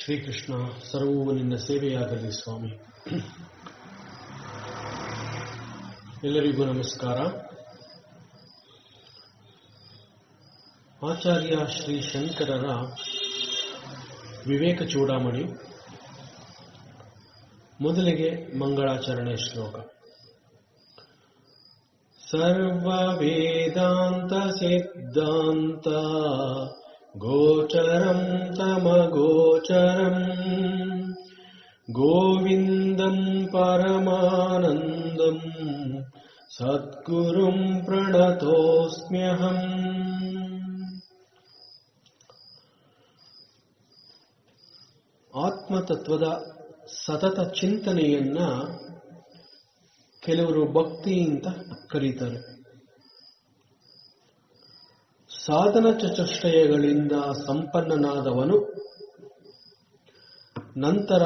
ಶ್ರೀಕೃಷ್ಣ ಸರ್ವವು ನಿನ್ನ ಸೇವೆಯಾಗಲಿ ಸ್ವಾಮಿ. ಎಲ್ಲರಿಗೂ ನಮಸ್ಕಾರ. ಆಚಾರ್ಯ ಶ್ರೀ ಶಂಕರರ ವಿವೇಕ ಚೂಡಾಮಣಿ. ಮೊದಲಿಗೆ ಮಂಗಳಾಚರಣೆ ಶ್ಲೋಕ. ಸರ್ವ ವೇದಾಂತ ಸಿದ್ಧಾಂತ ಗೋಚರಂ ತಮಗೋಚರಂ ಗೋವಿಂದಂ ಪರಮಾನಂದಂ ಸದ್ಗುರುಂ ಪ್ರಣತೋಸ್ಮ್ಯಹಂ. ಆತ್ಮತತ್ವದ ಸತತ ಚಿಂತನೆಯನ್ನ ಕೆಲವರು ಭಕ್ತಿ ಅಂತ ಕರೀತಾರೆ. ಸಾಧನ ಚತುಷ್ಟಯಗಳಿಂದ ಸಂಪನ್ನನಾದವನು ನಂತರ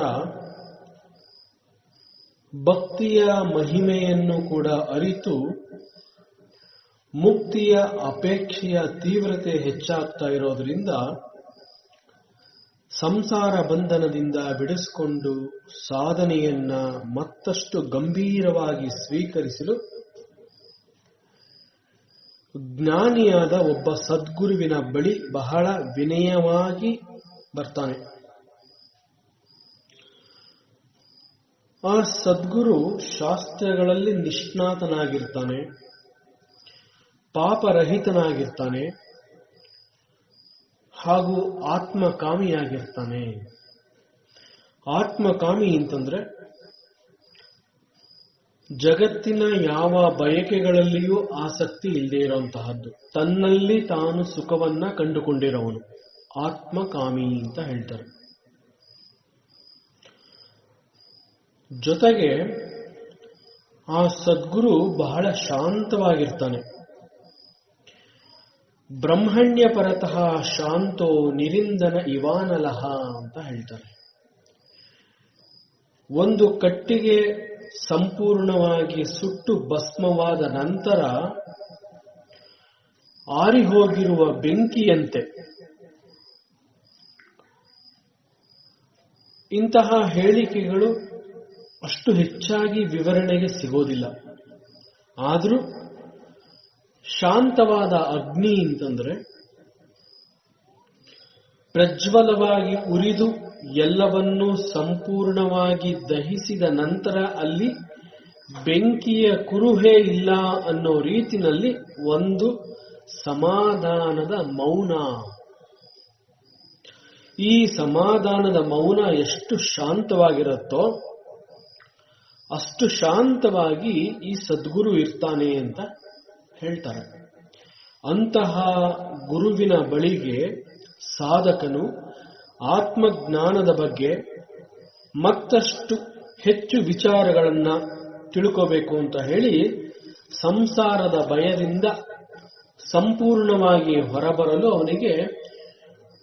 ಭಕ್ತಿಯ ಮಹಿಮೆಯನ್ನು ಕೂಡ ಅರಿತು ಮುಕ್ತಿಯ ಅಪೇಕ್ಷೆಯ ತೀವ್ರತೆ ಹೆಚ್ಚಾಗ್ತಾ ಇರೋದ್ರಿಂದ ಸಂಸಾರ ಬಂಧನದಿಂದ ಬಿಡಿಸಿಕೊಂಡು ಸಾಧನೆಯನ್ನ ಮತ್ತಷ್ಟು ಗಂಭೀರವಾಗಿ ಸ್ವೀಕರಿಸಲು ಜ್ಞಾನಿಯಾದ ಒಬ್ಬ ಸದ್ಗುರುವಿನ ಬಳಿ ಬಹಳ ವಿನಯವಾಗಿ ಬರ್ತಾನೆ. ಆ ಸದ್ಗುರು ಶಾಸ್ತ್ರಗಳಲ್ಲಿ ನಿಷ್ಣಾತನಾಗಿರ್ತಾನೆ, ಪಾಪರಹಿತನಾಗಿರ್ತಾನೆ ಹಾಗೂ ಆತ್ಮಕಾಮಿಯಾಗಿರ್ತಾನೆ. ಆತ್ಮಕಾಮಿ ಅಂತಂದ್ರೆ ಜಗತ್ತಿನ ಯಾವ ಬಯಕೆಗಳಲ್ಲಿಯೂ ಆಸಕ್ತಿ ಇಲ್ಲದೆ ಇರುವಂತಹದ್ದು, ತನ್ನಲ್ಲಿ ತಾನು ಸುಖವನ್ನ ಕಂಡುಕೊಂಡಿರೋವನು ಆತ್ಮಕಾಮಿ ಅಂತ ಹೇಳ್ತಾರೆ. ಜೊತೆಗೆ ಆ ಸದ್ಗುರು ಬಹಳ ಶಾಂತವಾಗಿರ್ತಾನೆ. ಬ್ರಹ್ಮಣ್ಯ ಪರತಃ ಶಾಂತೋ ನಿರಿಂದನ ಇವಾನಲಹ ಅಂತ ಹೇಳ್ತಾರೆ. ಒಂದು ಕಟ್ಟಿಗೆ ಸಂಪೂರ್ಣವಾಗಿ ಸುಟ್ಟು ಭಸ್ಮವಾದ ನಂತರ ಆರಿಹೋಗಿರುವ ಬೆಂಕಿಯಂತೆ. ಇಂತಹ ಹೇಳಿಕೆಗಳು ಅಷ್ಟು ಹೆಚ್ಚಾಗಿ ವಿವರಣೆಗೆ ಸಿಗೋದಿಲ್ಲ. ಆದರೂ ಶಾಂತವಾದ ಅಗ್ನಿ ಅಂತಂದ್ರೆ ಪ್ರಜ್ವಲವಾಗಿ ಉರಿದು ಎಲ್ಲವನ್ನೂ ಸಂಪೂರ್ಣವಾಗಿ ದಹಿಸಿದ ನಂತರ ಅಲ್ಲಿ ಬೆಂಕಿಯ ಕುರುಹೇ ಇಲ್ಲ ಅನ್ನೋ ರೀತಿನಲ್ಲಿ ಒಂದು ಸಮಾಧಾನದ ಮೌನ. ಈ ಸಮಾಧಾನದ ಮೌನ ಎಷ್ಟು ಶಾಂತವಾಗಿರುತ್ತೋ ಅಷ್ಟು ಶಾಂತವಾಗಿ ಈ ಸದ್ಗುರು ಇರ್ತಾನೆ ಅಂತ ಹೇಳ್ತಾರೆ. ಅಂತಹ ಗುರುವಿನ ಬಳಿಗೆ ಸಾಧಕನು ಆತ್ಮಜ್ಞಾನದ ಬಗ್ಗೆ ಮತ್ತಷ್ಟು ಹೆಚ್ಚು ವಿಚಾರಗಳನ್ನ ತಿಳ್ಕೋಬೇಕು ಅಂತ ಹೇಳಿ ಸಂಸಾರದ ಭಯದಿಂದ ಸಂಪೂರ್ಣವಾಗಿ ಹೊರಬರಲು ಅವನಿಗೆ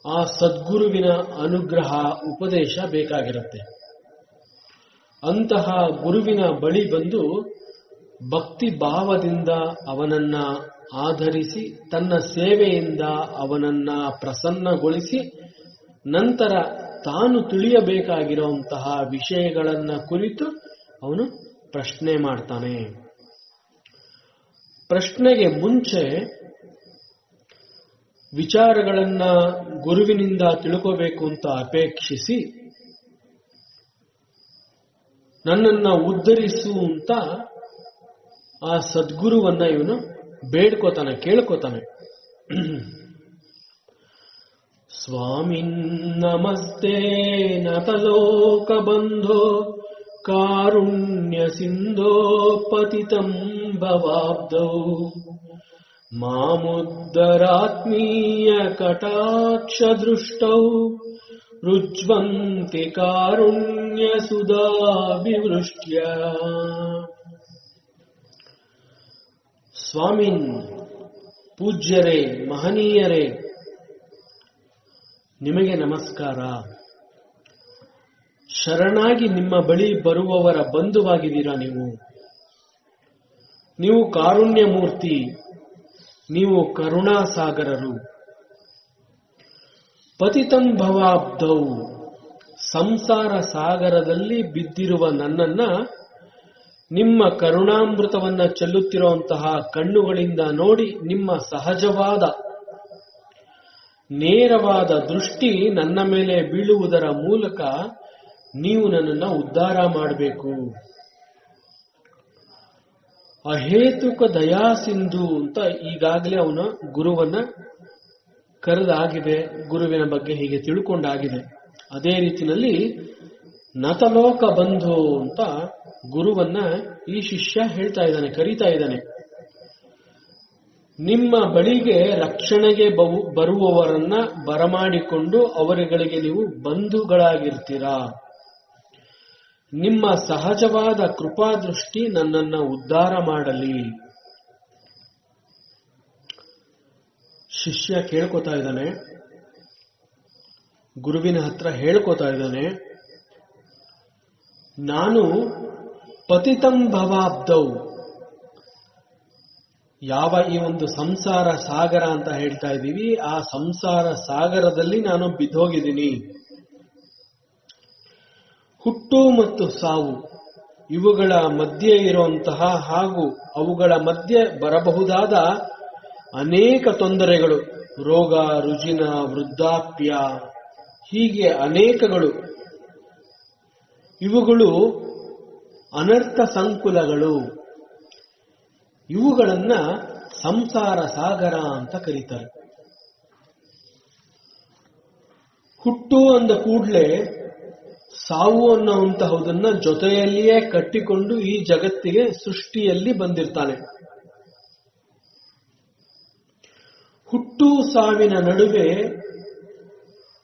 ಆ ಸದ್ಗುರುವಿನ ಅನುಗ್ರಹ, ಉಪದೇಶ ಬೇಕಾಗಿರುತ್ತೆ. ಅಂತಹ ಗುರುವಿನ ಬಳಿ ಬಂದು ಭಕ್ತಿ ಭಾವದಿಂದ ಅವನನ್ನ ಆಧರಿಸಿ ತನ್ನ ಸೇವೆಯಿಂದ ಅವನನ್ನ ಪ್ರಸನ್ನಗೊಳಿಸಿ ನಂತರ ತಾನು ತಿಳಿಯಬೇಕಾಗಿರುವಂತಹ ವಿಷಯಗಳನ್ನ ಕುರಿತು ಅವನು ಪ್ರಶ್ನೆ ಮಾಡ್ತಾನೆ. ಪ್ರಶ್ನೆಗೆ ಮುಂಚೆ ವಿಚಾರಗಳನ್ನ ಗುರುವಿನಿಂದ ತಿಳ್ಕೋಬೇಕು ಅಂತ ಅಪೇಕ್ಷಿಸಿ ನನ್ನನ್ನ ಉದ್ಧರಿಸು ಅಂತ ಆ ಸದ್ಗುರುವನ್ನ ಇವನು ಬೇಡ್ಕೋತಾನೆ, ಕೇಳ್ಕೋತಾನೆ. ಸ್ವಾಮಿನ್ ನಮಸ್ತೆ ನತಲೋಕ ಬಂಧೋ ಕಾರುಣ್ಯ ಸಿಂಧೋ ಪತಿತಂ ಭವಾಬ್ಧೌ ಮಾಮುದ್ದರಾತ್ಮೀಯ ಕಟಾಕ್ಷ ದೃಷ್ಟೌ ರುಜ್ವಂತಿ ಕಾರುಣ್ಯ ಸುಧಾಭಿವೃಷ್ಟ್ಯ. ಸ್ವಾಮಿನ್, ಪೂಜ್ಯರೇ, ಮಹನೀಯರೇ, ನಿಮಗೆ ನಮಸ್ಕಾರ. ಶರಣಾಗಿ ನಿಮ್ಮ ಬಳಿ ಬರುವವರ ಬಂಧುವಾಗಿದ್ದೀರಾ ನೀವು ಕಾರುಣ್ಯ ಮೂರ್ತಿ, ನೀವು ಕರುಣಾಸಾಗರರು. ಪತಿತಂ ಭವಾಬ್ಧೌ, ಸಂಸಾರ ಸಾಗರದಲ್ಲಿ ಬಿದ್ದಿರುವ ನನ್ನನ್ನ ನಿಮ್ಮ ಕರುಣಾಮೃತವನ್ನ ಚೆಲ್ಲುತ್ತಿರುವಂತಹ ಕಣ್ಣುಗಳಿಂದ ನೋಡಿ ನಿಮ್ಮ ಸಹಜವಾದ ನೇರವಾದ ದೃಷ್ಟಿ ನನ್ನ ಮೇಲೆ ಬೀಳುವುದರ ಮೂಲಕ ನೀವು ನನ್ನನ್ನು ಉದ್ಧಾರ ಮಾಡಬೇಕು. ಅಹೇತುಕ ದಯಾ ಸಿಂಧು ಅಂತ ಈಗಾಗಲೇ ಅವನ ಗುರುವನ್ನ ಕರೆದಾಗಿದೆ, ಗುರುವಿನ ಬಗ್ಗೆ ಹೀಗೆ ತಿಳ್ಕೊಂಡಾಗಿದೆ. ಅದೇ ರೀತಿಯಲ್ಲಿ ನತಲೋಕ ಬಂಧು ಅಂತ ಗುರುವನ್ನ ಈ ಶಿಷ್ಯ ಹೇಳ್ತಾ ಇದ್ದಾನೆ, ಕರೀತಾ ಇದ್ದಾನೆ. ನಿಮ್ಮ ಬಳಿಗೆ ರಕ್ಷಣೆಗೆ ಬರುವವರನ್ನ ಬರಮಾಡಿಕೊಂಡು ಅವರುಗಳಿಗೆ ನೀವು ಬಂಧುಗಳಾಗಿರ್ತೀರಾ. ನಿಮ್ಮ ಸಹಜವಾದ ಕೃಪಾದೃಷ್ಟಿ ನನ್ನನ್ನ ಉದ್ಧಾರ ಮಾಡಲಿ. ಶಿಷ್ಯ ಕೇಳ್ಕೊತಾ ಇದ್ದಾನೆ, ಗುರುವಿನ ಹತ್ರ ಹೇಳ್ಕೊತಾ ಇದ್ದಾನೆ, ನಾನು ಪತಿತಂ ಭವಾಬ್ದೌ, ಯಾವ ಈ ಒಂದು ಸಂಸಾರ ಸಾಗರ ಅಂತ ಹೇಳ್ತಾ ಇದ್ದೀವಿ, ಆ ಸಂಸಾರ ಸಾಗರದಲ್ಲಿ ನಾನು ಬಿದ್ದೋಗಿದ್ದೀನಿ. ಹುಟ್ಟು ಮತ್ತು ಸಾವು ಇವುಗಳ ಮಧ್ಯೆ ಇರುವಂತಹ ಹಾಗೂ ಅವುಗಳ ಮಧ್ಯೆ ಬರಬಹುದಾದ ಅನೇಕ ತೊಂದರೆಗಳು, ರೋಗ ರುಜಿನ ವೃದ್ಧಾಪ್ಯ, ಹೀಗೆ ಅನೇಕಗಳು, ಇವುಗಳು ಅನರ್ಥ ಸಂಕುಲಗಳು. ಇವುಗಳನ್ನ ಸಂಸಾರ ಸಾಗರ ಅಂತ ಕರೀತಾರೆ. ಹುಟ್ಟು ಅಂದ ಕೂಡಲೇ ಸಾವು ಅನ್ನುವಂತಹದನ್ನ ಜೊತೆಯಲ್ಲಿಯೇ ಕಟ್ಟಿಕೊಂಡು ಈ ಜಗತ್ತಿಗೆ ಸೃಷ್ಟಿಯಲ್ಲಿ ಬಂದಿರ್ತಾನೆ. ಹುಟ್ಟು ಸಾವಿನ ನಡುವೆ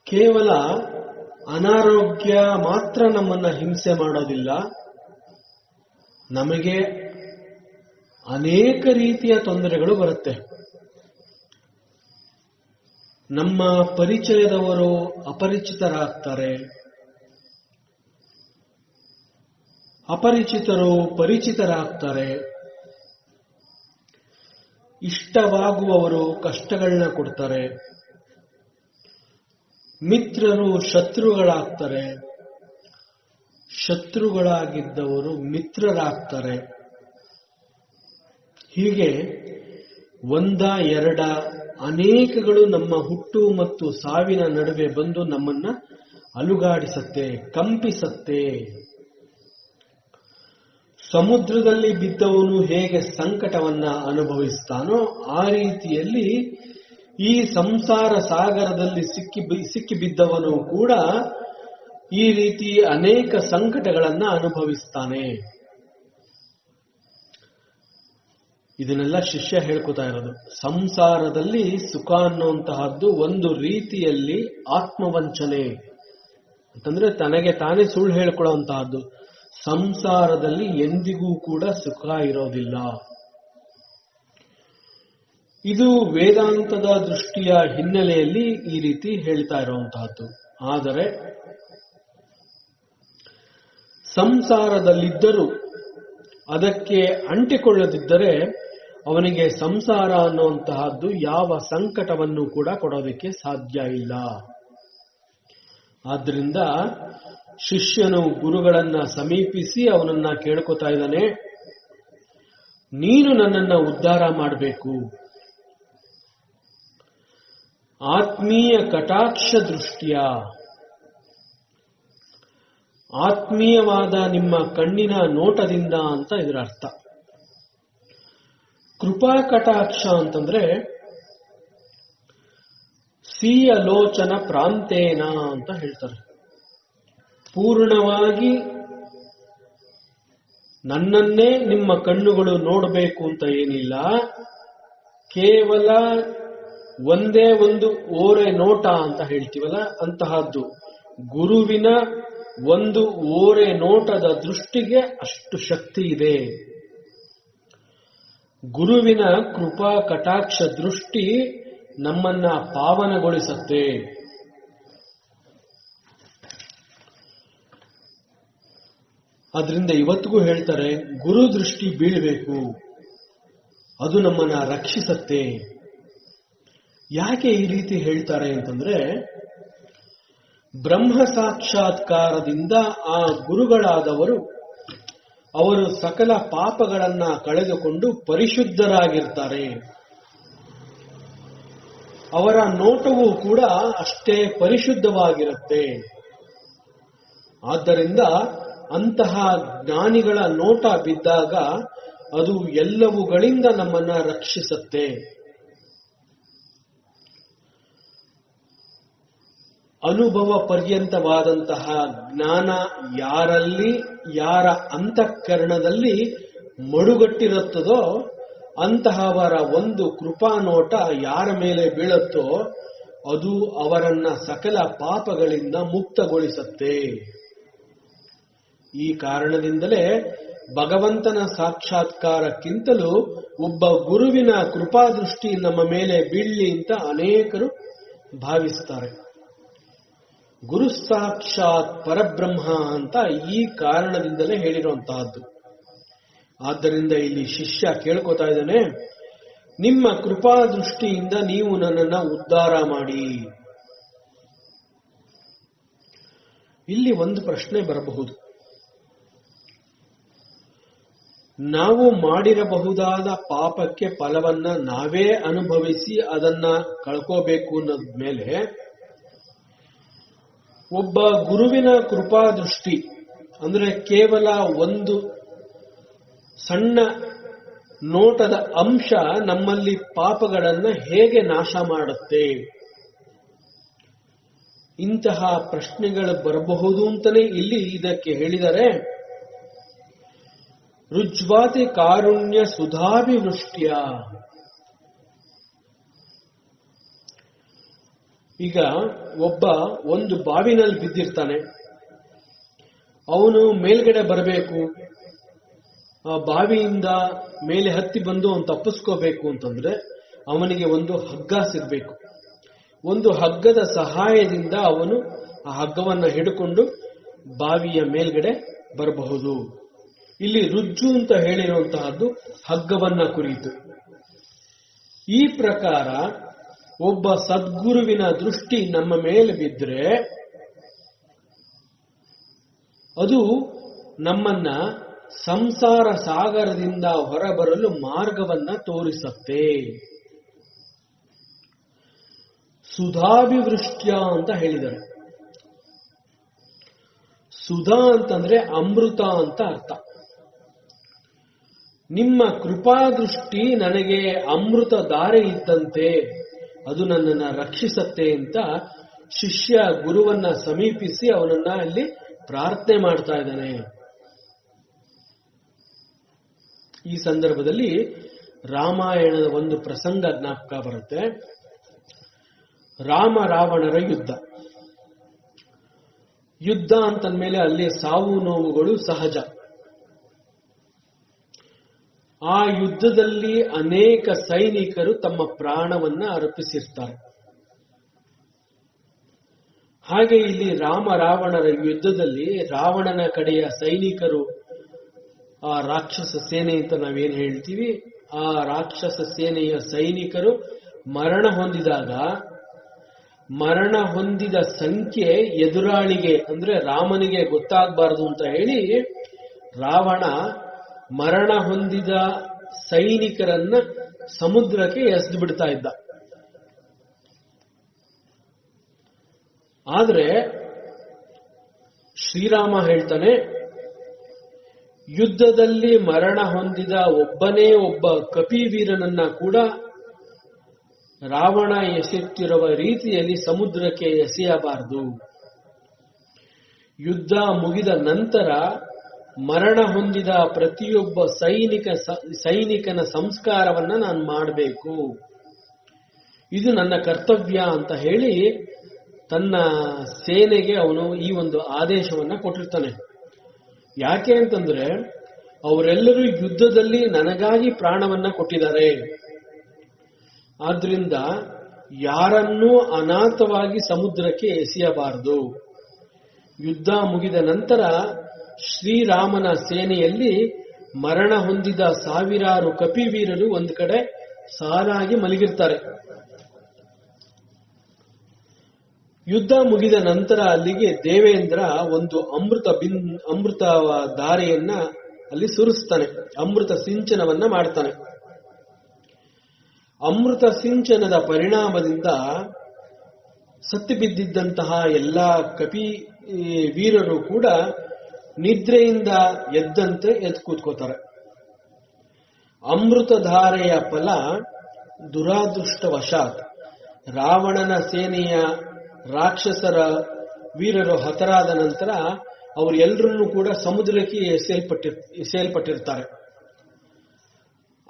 ಕೇವಲ ಅನಾರೋಗ್ಯ ಮಾತ್ರ ನಮ್ಮನ್ನ ಹಿಂಸೆ ಮಾಡೋದಿಲ್ಲ, ನಮಗೆ ಅನೇಕ ರೀತಿಯ ತೊಂದರೆಗಳು ಬರುತ್ತೆ. ನಮ್ಮ ಪರಿಚಯದವರು ಅಪರಿಚಿತರಾಗ್ತಾರೆ, ಅಪರಿಚಿತರು ಪರಿಚಿತರಾಗ್ತಾರೆ, ಇಷ್ಟವಾಗುವವರು ಕಷ್ಟಗಳನ್ನ ಕೊಡ್ತಾರೆ, ಮಿತ್ರರು ಶತ್ರುಗಳಾಗ್ತಾರೆ, ಶತ್ರುಗಳಾಗಿದ್ದವರು ಮಿತ್ರರಾಗ್ತಾರೆ. ಹೀಗೆ ಒಂದ ಎರಡ ಅನೇಕಗಳು ನಮ್ಮ ಹುಟ್ಟು ಮತ್ತು ಸಾವಿನ ನಡುವೆ ಬಂದು ನಮ್ಮನ್ನ ಅಲುಗಾಡಿಸತ್ತೆ, ಕಂಪಿಸತ್ತೆ. ಸಮುದ್ರದಲ್ಲಿ ಬಿದ್ದವನು ಹೇಗೆ ಸಂಕಟವನ್ನ ಅನುಭವಿಸ್ತಾನೋ ಆ ರೀತಿಯಲ್ಲಿ ಈ ಸಂಸಾರ ಸಾಗರದಲ್ಲಿ ಸಿಕ್ಕಿ ಬಿದ್ದವನು ಕೂಡ ಈ ರೀತಿ ಅನೇಕ ಸಂಕಟಗಳನ್ನ ಅನುಭವಿಸ್ತಾನೆ. ಇದನ್ನೆಲ್ಲ ಶಿಷ್ಯ ಹೇಳ್ಕೊತಾ ಇರೋದು. ಸಂಸಾರದಲ್ಲಿ ಸುಖ ಅನ್ನುವಂತಹದ್ದು ಒಂದು ರೀತಿಯಲ್ಲಿ ಆತ್ಮವಂಚನೆ ಅಂತಂದ್ರೆ ತನಗೆ ತಾನೇ ಸುಳ್ಳು ಹೇಳ್ಕೊಳ್ಳುವಂತಹದ್ದು. ಸಂಸಾರದಲ್ಲಿ ಎಂದಿಗೂ ಕೂಡ ಸುಖ ಇರೋದಿಲ್ಲ. ಇದು ವೇದಾಂತದ ದೃಷ್ಟಿಯ ಹಿನ್ನೆಲೆಯಲ್ಲಿ ಈ ರೀತಿ ಹೇಳ್ತಾ ಇರುವಂತಹದ್ದು. ಆದರೆ ಸಂಸಾರದಲ್ಲಿದ್ದರೂ ಅದಕ್ಕೆ ಅಂಟಿಕೊಳ್ಳದಿದ್ದರೆ ಅವನಿಗೆ ಸಂಸಾರ ಅನ್ನುವಂತಹದ್ದು ಯಾವ ಸಂಕಟವನ್ನು ಕೂಡ ಕೊಡೋದಕ್ಕೆ ಸಾಧ್ಯ ಇಲ್ಲ. ಆದ್ರಿಂದ ಶಿಷ್ಯನು ಗುರುಗಳನ್ನ ಸಮೀಪಿಸಿ ಅವನನ್ನ ಕೇಳ್ಕೊತಾ ಇದ್ದಾನೆ, ನೀನು ನನ್ನನ್ನ ಉದ್ಧಾರ ಮಾಡಬೇಕು. ಆತ್ಮೀಯ ಕಟಾಕ್ಷ ದೃಷ್ಟಿಯ, ಆತ್ಮೀಯವಾದ ನಿಮ್ಮ ಕಣ್ಣಿನ ನೋಟದಿಂದ ಅಂತ ಇದರ ಅರ್ಥ. ಕೃಪಾ ಕಟಾಕ್ಷ ಅಂತಂದ್ರೆ ಸಿಯಲೋಚನ ಪ್ರಾಂತೇನ ಅಂತ ಹೇಳ್ತಾರೆ. ಪೂರ್ಣವಾಗಿ ನನ್ನನ್ನೇ ನಿಮ್ಮ ಕಣ್ಣುಗಳು ನೋಡಬೇಕು ಅಂತ ಏನಿಲ್ಲ, ಕೇವಲ ಒಂದೇ ಒಂದು ಓರೆ ನೋಟ ಅಂತ ಹೇಳ್ತೀವಲ್ಲ ಅಂತಹದ್ದು. ಗುರುವಿನ ಒಂದು ಓರೆ ನೋಟದ ದೃಷ್ಟಿಗೆ ಅಷ್ಟು ಶಕ್ತಿ ಇದೆ. ಗುರುವಿನ ಕೃಪಾ ಕಟಾಕ್ಷ ದೃಷ್ಟಿ ನಮ್ಮನ್ನ ಪಾವನಗೊಳಿಸುತ್ತೆ. ಆದ್ರಿಂದ ಇವತ್ತಿಗೂ ಹೇಳ್ತಾರೆ, ಗುರು ದೃಷ್ಟಿ ಬೀಳಬೇಕು, ಅದು ನಮ್ಮನ್ನ ರಕ್ಷಿಸತ್ತೆ. ಯಾಕೆ ಈ ರೀತಿ ಹೇಳ್ತಾರೆ ಅಂತಂದ್ರೆ, ಬ್ರಹ್ಮ ಸಾಕ್ಷಾತ್ಕಾರದಿಂದ ಆ ಗುರುಗಳಾದವರು ಅವರು ಸಕಲ ಪಾಪಗಳನ್ನ ಕಳೆದುಕೊಂಡು ಪರಿಶುದ್ಧರಾಗಿರ್ತಾರೆ. ಅವರ ನೋಟವೂ ಕೂಡ ಅಷ್ಟೇ ಪರಿಶುದ್ಧವಾಗಿರುತ್ತೆ. ಆದ್ದರಿಂದ ಅಂತಹ ಜ್ಞಾನಿಗಳ ನೋಟ ಬಿದ್ದಾಗ ಅದು ಎಲ್ಲವುಗಳಿಂದ ನಮ್ಮನ್ನ ರಕ್ಷಿಸುತ್ತೆ. ಅನುಭವ ಪರ್ಯಂತವಾದಂತಹ ಜ್ಞಾನ ಯಾರ ಅಂತಃಕರಣದಲ್ಲಿ ಮಡುಗಟ್ಟಿರುತ್ತದೋ ಅಂತಹವರ ಒಂದು ಕೃಪಾನೋಟ ಯಾರ ಮೇಲೆ ಬೀಳುತ್ತೋ ಅದು ಅವರನ್ನ ಸಕಲ ಪಾಪಗಳಿಂದ ಮುಕ್ತಗೊಳಿಸುತ್ತೆ. ಈ ಕಾರಣದಿಂದಲೇ ಭಗವಂತನ ಸಾಕ್ಷಾತ್ಕಾರಕ್ಕಿಂತಲೂ ಒಬ್ಬ ಗುರುವಿನ ಕೃಪಾದೃಷ್ಟಿ ನಮ್ಮ ಮೇಲೆ ಬೀಳಲಿ ಅಂತ ಅನೇಕರು ಭಾವಿಸ್ತಾರೆ. ಗುರು ಸಾಕ್ಷಾತ್ ಪರಬ್ರಹ್ಮ ಅಂತ ಈ ಕಾರಣದಿಂದಲೇ ಹೇಳಿರುವಂತಹದ್ದು. ಆದ್ದರಿಂದ ಇಲ್ಲಿ ಶಿಷ್ಯ ಕೇಳ್ಕೊತಾ ಇದ್ದಾನೆ, ನಿಮ್ಮ ಕೃಪಾದೃಷ್ಟಿಯಿಂದ ನೀವು ನನ್ನನ್ನು ಉದ್ಧಾರ ಮಾಡಿ. ಇಲ್ಲಿ ಒಂದು ಪ್ರಶ್ನೆ ಬರಬಹುದು. ನಾವು ಮಾಡಿರಬಹುದಾದ ಪಾಪಕ್ಕೆ ಫಲವನ್ನ ನಾವೇ ಅನುಭವಿಸಿ ಅದನ್ನ ಕಳ್ಕೋಬೇಕು ಅನ್ನೋದ ಮೇಲೆ ಒಬ್ಬ ಗುರುವಿನ ಕೃಪಾದೃಷ್ಟಿ ಅಂದ್ರೆ ಕೇವಲ ಒಂದು ಸಣ್ಣ ನೋಟದ ಅಂಶ ನಮ್ಮಲ್ಲಿ ಪಾಪಗಳನ್ನ ಹೇಗೆ ನಾಶ ಮಾಡುತ್ತೆ? ಇಂತಹ ಪ್ರಶ್ನೆಗಳು ಬರಬಹುದು ಅಂತಲೇ ಇಲ್ಲಿ ಇದಕ್ಕೆ ಹೇಳಿದರೆ, ರುಜ್ವಾತಿ ಕಾರುಣ್ಯ ಸುಧಾಭಿವೃಷ್ಟ್ಯ. ಈಗ ಒಬ್ಬ ಒಂದು ಬಾವಿನಲ್ಲಿ ಬಿದ್ದಿರ್ತಾನೆ, ಅವನು ಮೇಲ್ಗಡೆ ಬರಬೇಕು, ಆ ಬಾವಿಯಿಂದ ಮೇಲೆ ಹತ್ತಿ ಬಂದು ಅವನು ತಪ್ಪಿಸ್ಕೋಬೇಕು ಅಂತಂದ್ರೆ ಅವನಿಗೆ ಒಂದು ಹಗ್ಗ ಸಿಗಬೇಕು. ಒಂದು ಹಗ್ಗದ ಸಹಾಯದಿಂದ ಅವನು ಆ ಹಗ್ಗವನ್ನ ಹಿಡ್ಕೊಂಡು ಬಾವಿಯ ಮೇಲ್ಗಡೆ ಬರಬಹುದು. ಇಲ್ಲಿ ರುಜ್ಜು ಅಂತ ಹೇಳಿರುವಂತಹದ್ದು ಹಗ್ಗವನ್ನ ಕುರಿತು. ಈ ಪ್ರಕಾರ ಒಬ್ಬ ಸದ್ಗುರುವಿನ ದೃಷ್ಟಿ ನಮ್ಮ ಮೇಲೆ ಬಿದ್ದರೆ ಅದು ನಮ್ಮನ್ನ ಸಂಸಾರ ಸಾಗರದಿಂದ ಹೊರಬರಲು ಮಾರ್ಗವನ್ನ ತೋರಿಸುತ್ತೆ. ಸುಧಾಭಿವೃಷ್ಟ್ಯ ಅಂತ ಹೇಳಿದ್ದಾರೆ. ಸುಧಾ ಅಂತಂದ್ರೆ ಅಮೃತ ಅಂತ ಅರ್ಥ. ನಿಮ್ಮ ಕೃಪಾದೃಷ್ಟಿ ನನಗೆ ಅಮೃತ ಧಾರೆ ಇದ್ದಂತೆ, ಅದು ನನ್ನನ್ನು ರಕ್ಷಿಸತ್ತೆ ಅಂತ ಶಿಷ್ಯ ಗುರುವನ್ನ ಸಮೀಪಿಸಿ ಅವನನ್ನ ಅಲ್ಲಿ ಪ್ರಾರ್ಥನೆ ಮಾಡ್ತಾ ಇದ್ದಾನೆ. ಈ ಸಂದರ್ಭದಲ್ಲಿ ರಾಮಾಯಣದ ಒಂದು ಪ್ರಸಂಗ ಜ್ಞಾಪಕ ಬರುತ್ತೆ. ರಾಮ ರಾವಣರ ಯುದ್ಧ ಅಂತಂದ್ಮೇಲೆ ಅಲ್ಲಿ ಸಾವು ನೋವುಗಳು ಸಹಜ. ಆ ಯುದ್ಧದಲ್ಲಿ ಅನೇಕ ಸೈನಿಕರು ತಮ್ಮ ಪ್ರಾಣವನ್ನ ಅರ್ಪಿಸಿರ್ತಾರೆ. ಹಾಗೆ ಇಲ್ಲಿ ರಾಮ ರಾವಣರ ಯುದ್ಧದಲ್ಲಿ ರಾವಣನ ಕಡೆಯ ಸೈನಿಕರು, ಆ ರಾಕ್ಷಸ ಸೇನೆ ಅಂತ ನಾವೇನ್ ಹೇಳ್ತೀವಿ, ಆ ರಾಕ್ಷಸ ಸೇನೆಯ ಸೈನಿಕರು ಮರಣ ಹೊಂದಿದಾಗ ಮರಣ ಹೊಂದಿದ ಸಂಖ್ಯೆ ಎದುರಾಳಿಗೆ ಅಂದ್ರೆ ರಾಮನಿಗೆ ಗೊತ್ತಾಗಬಾರದು ಅಂತ ಹೇಳಿ ರಾವಣ ಮರಣ ಹೊಂದಿದ ಸೈನಿಕರನ್ನ ಸಮುದ್ರಕ್ಕೆ ಎಸೆದು ಬಿಡ್ತಾ ಇದ್ದ. ಆದ್ರೆ ಶ್ರೀರಾಮ ಹೇಳ್ತಾನೆ, ಯುದ್ಧದಲ್ಲಿ ಮರಣ ಹೊಂದಿದ ಒಬ್ಬನೇ ಒಬ್ಬ ಕಪಿವೀರನನ್ನ ಕೂಡ ರಾವಣ ಎಸೆಯುತ್ತಿರುವ ರೀತಿಯಲ್ಲಿ ಸಮುದ್ರಕ್ಕೆ ಎಸೆಯಬಾರದು. ಯುದ್ಧ ಮುಗಿದ ನಂತರ ಮರಣ ಹೊಂದಿದ ಪ್ರತಿಯೊಬ್ಬ ಸೈನಿಕನ ಸಂಸ್ಕಾರವನ್ನ ನಾನು ಮಾಡಬೇಕು, ಇದು ನನ್ನ ಕರ್ತವ್ಯ ಅಂತ ಹೇಳಿ ತನ್ನ ಸೇನೆಗೆ ಅವನು ಈ ಒಂದು ಆದೇಶವನ್ನ ಕೊಟ್ಟಿರ್ತಾನೆ. ಯಾಕೆ ಅಂತಂದ್ರೆ ಅವರೆಲ್ಲರೂ ಯುದ್ಧದಲ್ಲಿ ನನಗಾಗಿ ಪ್ರಾಣವನ್ನ ಕೊಟ್ಟಿದ್ದಾರೆ. ಆದ್ರಿಂದ ಯಾರನ್ನೂ ಅನಾಥವಾಗಿ ಸಮುದ್ರಕ್ಕೆ ಎಸೆಯಬಾರದು. ಯುದ್ಧ ಮುಗಿದ ನಂತರ ಶ್ರೀರಾಮನ ಸೇನೆಯಲ್ಲಿ ಮರಣ ಹೊಂದಿದ ಸಾವಿರಾರು ಕಪಿವೀರರು ಒಂದು ಕಡೆ ಸಾಲಾಗಿ ಮಲಗಿರ್ತಾರೆ. ಯುದ್ಧ ಮುಗಿದ ನಂತರ ಅಲ್ಲಿಗೆ ದೇವೇಂದ್ರ ಒಂದು ಅಮೃತ ಧಾರೆಯನ್ನ ಅಲ್ಲಿ ಸುರಿಸ್ತಾನೆ, ಅಮೃತ ಸಿಂಚನವನ್ನ ಮಾಡ್ತಾನೆ. ಅಮೃತ ಸಿಂಚನದ ಪರಿಣಾಮದಿಂದ ಸತ್ತು ಬಿದ್ದಿದ್ದಂತಹ ಎಲ್ಲಾ ಕಪಿ ವೀರರು ಕೂಡ ನಿದ್ರೆಯಿಂದ ಎದ್ದಂತೆ ಎದ್ದು ಕೂತ್ಕೋತಾರೆ. ಅಮೃತಧಾರೆಯ ಫಲ ದುರಾದೃಷ್ಟವಶಾತ್ ರಾವಣನ ಸೇನೆಯ ರಾಕ್ಷಸರ ವೀರರು ಹತರಾದ ನಂತರ ಅವರೆಲ್ಲರನ್ನೂ ಕೂಡ ಸಮುದ್ರಕ್ಕೆ ಎಸೆಯಲ್ಪಟ್ಟಿರ್ತಾರೆ.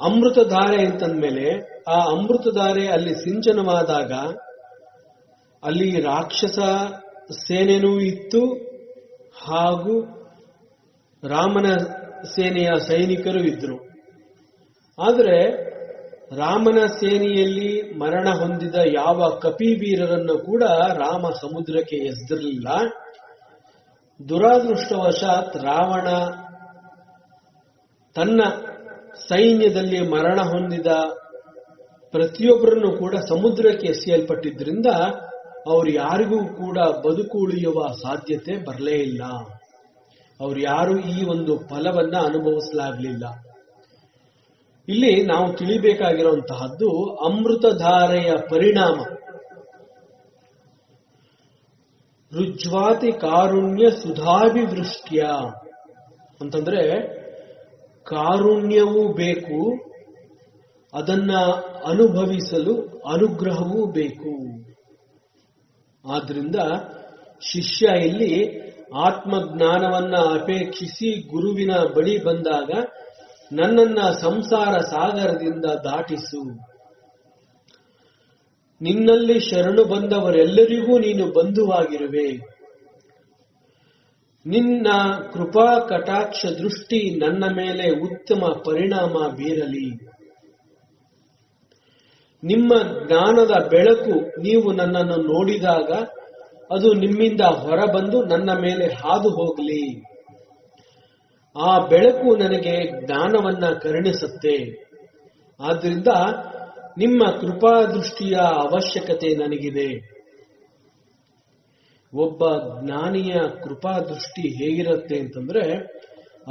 ಅಮೃತಧಾರೆ ಅಂತಂದ್ಮೇಲೆ ಆ ಅಮೃತಧಾರೆ ಅಲ್ಲಿ ಸಿಂಚನವಾದಾಗ ಅಲ್ಲಿ ರಾಕ್ಷಸ ಸೇನೆನೂ ಇತ್ತು, ಹಾಗೂ ರಾಮನ ಸೇನೆಯ ಸೈನಿಕರು ಇದ್ರು. ಆದರೆ ರಾಮನ ಸೇನೆಯಲ್ಲಿ ಮರಣ ಹೊಂದಿದ ಯಾವ ಕಪಿವೀರರನ್ನು ಕೂಡ ರಾಮ ಸಮುದ್ರಕ್ಕೆ ಎಸೆದಿರಲಿಲ್ಲ. ದುರಾದೃಷ್ಟವಶಾತ್ ರಾವಣ ತನ್ನ ಸೈನ್ಯದಲ್ಲಿ ಮರಣ ಹೊಂದಿದ ಪ್ರತಿಯೊಬ್ಬರನ್ನು ಕೂಡ ಸಮುದ್ರಕ್ಕೆ ಎಸೆಯಲ್ಪಟ್ಟಿದ್ದರಿಂದ ಅವರು ಯಾರಿಗೂ ಕೂಡ ಬದುಕು ಉಳಿಯುವ ಸಾಧ್ಯತೆ ಬರಲೇ ಇಲ್ಲ. ಅವರು ಯಾರು ಈ ಒಂದು ಫಲವನ್ನ ಅನುಭವಿಸಲಾಗಲಿಲ್ಲ. ಇಲ್ಲಿ ನಾವು ತಿಳಿಬೇಕಾಗಿರುವಂತಹದ್ದು ಅಮೃತಧಾರೆಯ ಪರಿಣಾಮ. ರುಜ್ವಾತಿ ಕಾರುಣ್ಯ ಸುಧಾಭಿವೃಷ್ಟ್ಯ ಅಂತಂದ್ರೆ ಕಾರುಣ್ಯವೂ ಬೇಕು, ಅದನ್ನ ಅನುಭವಿಸಲು ಅನುಗ್ರಹವೂ ಬೇಕು. ಆದ್ರಿಂದ ಶಿಷ್ಯ ಇಲ್ಲಿ ಆತ್ಮಜ್ಞಾನವನ್ನ ಅಪೇಕ್ಷಿಸಿ ಗುರುವಿನ ಬಳಿ ಬಂದಾಗ ನನ್ನನ್ನ ಸಂಸಾರ ಸಾಗರದಿಂದ ದಾಟಿಸು, ನಿನ್ನಲ್ಲಿ ಶರಣು ಬಂದವರೆಲ್ಲರಿಗೂ ನೀನು ಬಂಧುವಾಗಿರುವೆ, ನಿನ್ನ ಕೃಪಾ ಕಟಾಕ್ಷ ದೃಷ್ಟಿ ನನ್ನ ಮೇಲೆ ಉತ್ತಮ ಪರಿಣಾಮ ಬೀರಲಿ, ನಿಮ್ಮ ಜ್ಞಾನದ ಬೆಳಕು ನೀವು ನನ್ನನ್ನು ನೋಡಿದಾಗ ಅದು ನಿಮ್ಮಿಂದ ಹೊರಬಂದು ನನ್ನ ಮೇಲೆ ಹಾದು ಹೋಗಲಿ, ಆ ಬೆಳಕು ನನಗೆ ಜ್ಞಾನವನ್ನ ಕರುಣಿಸುತ್ತೆ. ಆದ್ರಿಂದ ನಿಮ್ಮ ಕೃಪಾ ದೃಷ್ಟಿಯ ಅವಶ್ಯಕತೆ ನನಗಿದೆ. ಒಬ್ಬ ಜ್ಞಾನಿಯ ಕೃಪಾ ದೃಷ್ಟಿ ಹೇಗಿರುತ್ತೆ ಅಂತಂದ್ರೆ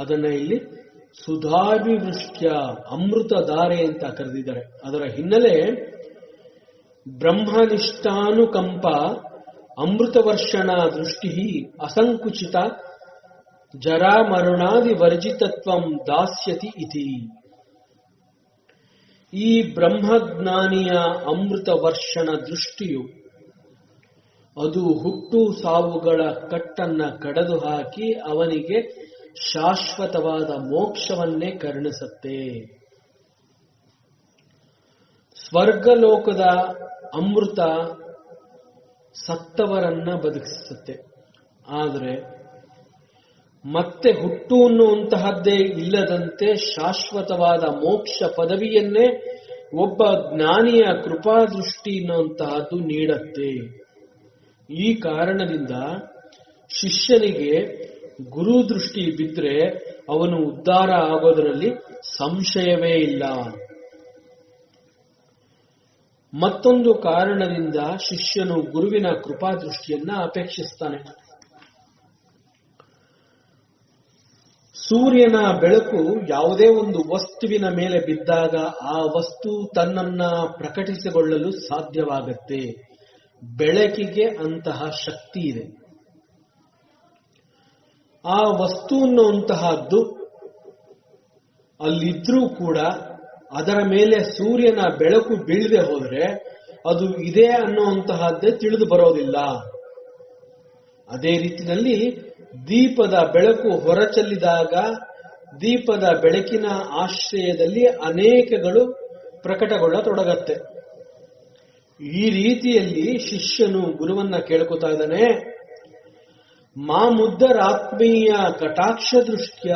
ಅದನ್ನ ಇಲ್ಲಿ ಸುಧಾಭಿವೃಷ್ಟ್ಯ ಅಮೃತಧಾರೆ ಅಂತ ಕರೆದಿದ್ದಾರೆ. ಅದರ ಹಿನ್ನೆಲೆ ಬ್ರಹ್ಮನಿಷ್ಠಾನುಕಂಪ ಅಮೃತವರ್ಷಣ ದೃಷ್ಟಿ ಅಸಂಕುಚಿತ ಜರಾಮರುಣಾದಿ ವರ್ಜಿತತ್ವಂ ದಾಸ್ಯತಿ ಇತಿ. ಈ ಬ್ರಹ್ಮಜ್ಞಾನಿಯ ಅಮೃತ ವರ್ಷಣ ದೃಷ್ಟಿಯು ಅದು ಹುಟ್ಟು ಸಾವುಗಳ ಕಟ್ಟನ್ನ ಕಡಿದು ಹಾಕಿ ಅವನಿಗೆ ಶಾಶ್ವತವಾದ ಮೋಕ್ಷವನ್ನೇ ಕರುಣಿಸುತ್ತೆ. ಸ್ವರ್ಗಲೋಕದ ಅಮೃತ ಸತ್ತವರನ್ನ ಬದುಕಿಸುತ್ತೆ, ಆದರೆ ಮತ್ತೆ ಹುಟ್ಟು ಅನ್ನುವಂತಹದ್ದೇ ಇಲ್ಲದಂತೆ ಶಾಶ್ವತವಾದ ಮೋಕ್ಷ ಪದವಿಯನ್ನೇ ಒಬ್ಬ ಜ್ಞಾನಿಯ ಕೃಪಾದೃಷ್ಟಿ ಅನ್ನುವಂತಹದ್ದು ನೀಡುತ್ತೆ. ಈ ಕಾರಣದಿಂದ ಶಿಷ್ಯನಿಗೆ ಗುರು ದೃಷ್ಟಿ ಬಿದ್ದರೆ ಅವನು ಉದ್ಧಾರ ಆಗೋದರಲ್ಲಿ ಸಂಶಯವೇ ಇಲ್ಲ. ಮತ್ತೊಂದು ಕಾರಣದಿಂದ ಶಿಷ್ಯನು ಗುರುವಿನ ಕೃಪಾದೃಷ್ಟಿಯನ್ನ ಅಪೇಕ್ಷಿಸ್ತಾನೆ. ಸೂರ್ಯನ ಬೆಳಕು ಯಾವುದೇ ಒಂದು ವಸ್ತುವಿನ ಮೇಲೆ ಬಿದ್ದಾಗ ಆ ವಸ್ತು ತನ್ನನ್ನ ಪ್ರಕಟಿಸಿಕೊಳ್ಳಲು ಸಾಧ್ಯವಾಗುತ್ತೆ. ಬೆಳಕಿಗೆ ಅಂತಹ ಶಕ್ತಿ ಇದೆ. ಆ ವಸ್ತು ಅನ್ನುವಂತಹದ್ದು ಅಲ್ಲಿದ್ರೂ ಕೂಡ ಅದರ ಮೇಲೆ ಸೂರ್ಯನ ಬೆಳಕು ಬೀಳದೆ ಹೋದರೆ ಅದು ಇದೆ ಅನ್ನುವಂತಹದ್ದೇ ತಿಳಿದು ಬರೋದಿಲ್ಲ. ಅದೇ ರೀತಿಯಲ್ಲಿ ದೀಪದ ಬೆಳಕು ಹೊರಚೆಲ್ಲಿದಾಗ ದೀಪದ ಬೆಳಕಿನ ಆಶ್ರಯದಲ್ಲಿ ಅನೇಕಗಳು ಪ್ರಕಟಗೊಳ್ಳತೊಡಗತ್ತೆ. ಈ ರೀತಿಯಲ್ಲಿ ಶಿಷ್ಯನು ಗುರುವನ್ನ ಕೇಳ್ಕೊತಾ ಇದ್ದಾನೆ, ಮಾಮುದ್ದರಾತ್ಮೀಯ ಕಟಾಕ್ಷ ದೃಷ್ಟ್ಯ,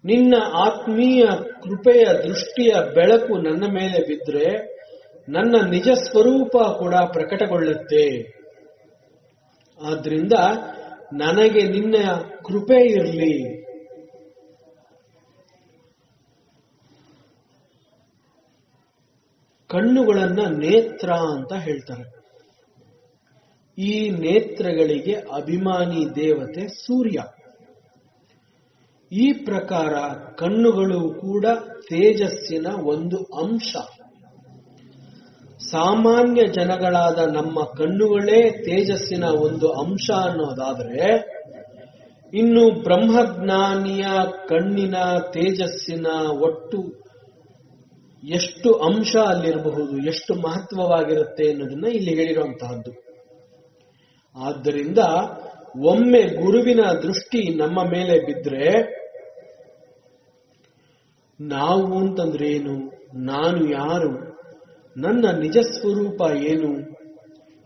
ನಿನ್ನ ಆತ್ಮೀಯ ಕೃಪೆಯ ದೃಷ್ಟಿಯ ಬೆಳಕು ನನ್ನ ಮೇಲೆ ಬಿದ್ದರೆ ನನ್ನ ನಿಜ ಸ್ವರೂಪ ಕೂಡ ಪ್ರಕಟಗೊಳ್ಳುತ್ತೆ. ಆದ್ರಿಂದ ನನಗೆ ನಿನ್ನ ಕೃಪೆ ಇರಲಿ. ಕಣ್ಣುಗಳನ್ನ ನೇತ್ರ ಅಂತ ಹೇಳ್ತಾರೆ. ಈ ನೇತ್ರಗಳಿಗೆ ಅಭಿಮಾನಿ ದೇವತೆ ಸೂರ್ಯ. ಈ ಪ್ರಕಾರ ಕಣ್ಣುಗಳು ಕೂಡ ತೇಜಸ್ಸಿನ ಒಂದು ಅಂಶ. ಸಾಮಾನ್ಯ ಜನಗಳಾದ ನಮ್ಮ ಕಣ್ಣುಗಳೇ ತೇಜಸ್ಸಿನ ಒಂದು ಅಂಶ ಅನ್ನೋದಾದರೆ, ಇನ್ನು ಬ್ರಹ್ಮಜ್ಞಾನಿಯ ಕಣ್ಣಿನ ತೇಜಸ್ಸಿನ ಒಟ್ಟು ಎಷ್ಟು ಅಂಶ ಅಲ್ಲಿರಬಹುದು, ಎಷ್ಟು ಮಹತ್ವವಾಗಿರುತ್ತೆ ಅನ್ನೋದನ್ನ ಇಲ್ಲಿ ಹೇಳಿರುವಂತಹದ್ದು. ಆದ್ದರಿಂದ ಒಮ್ಮೆ ಗುರುವಿನ ದೃಷ್ಟಿ ನಮ್ಮ ಮೇಲೆ ಬಿದ್ರೆ, ನಾವು ಅಂತಂದ್ರೆ ಏನು, ನಾನು ಯಾರು, ನನ್ನ ನಿಜ ಸ್ವರೂಪ ಏನು,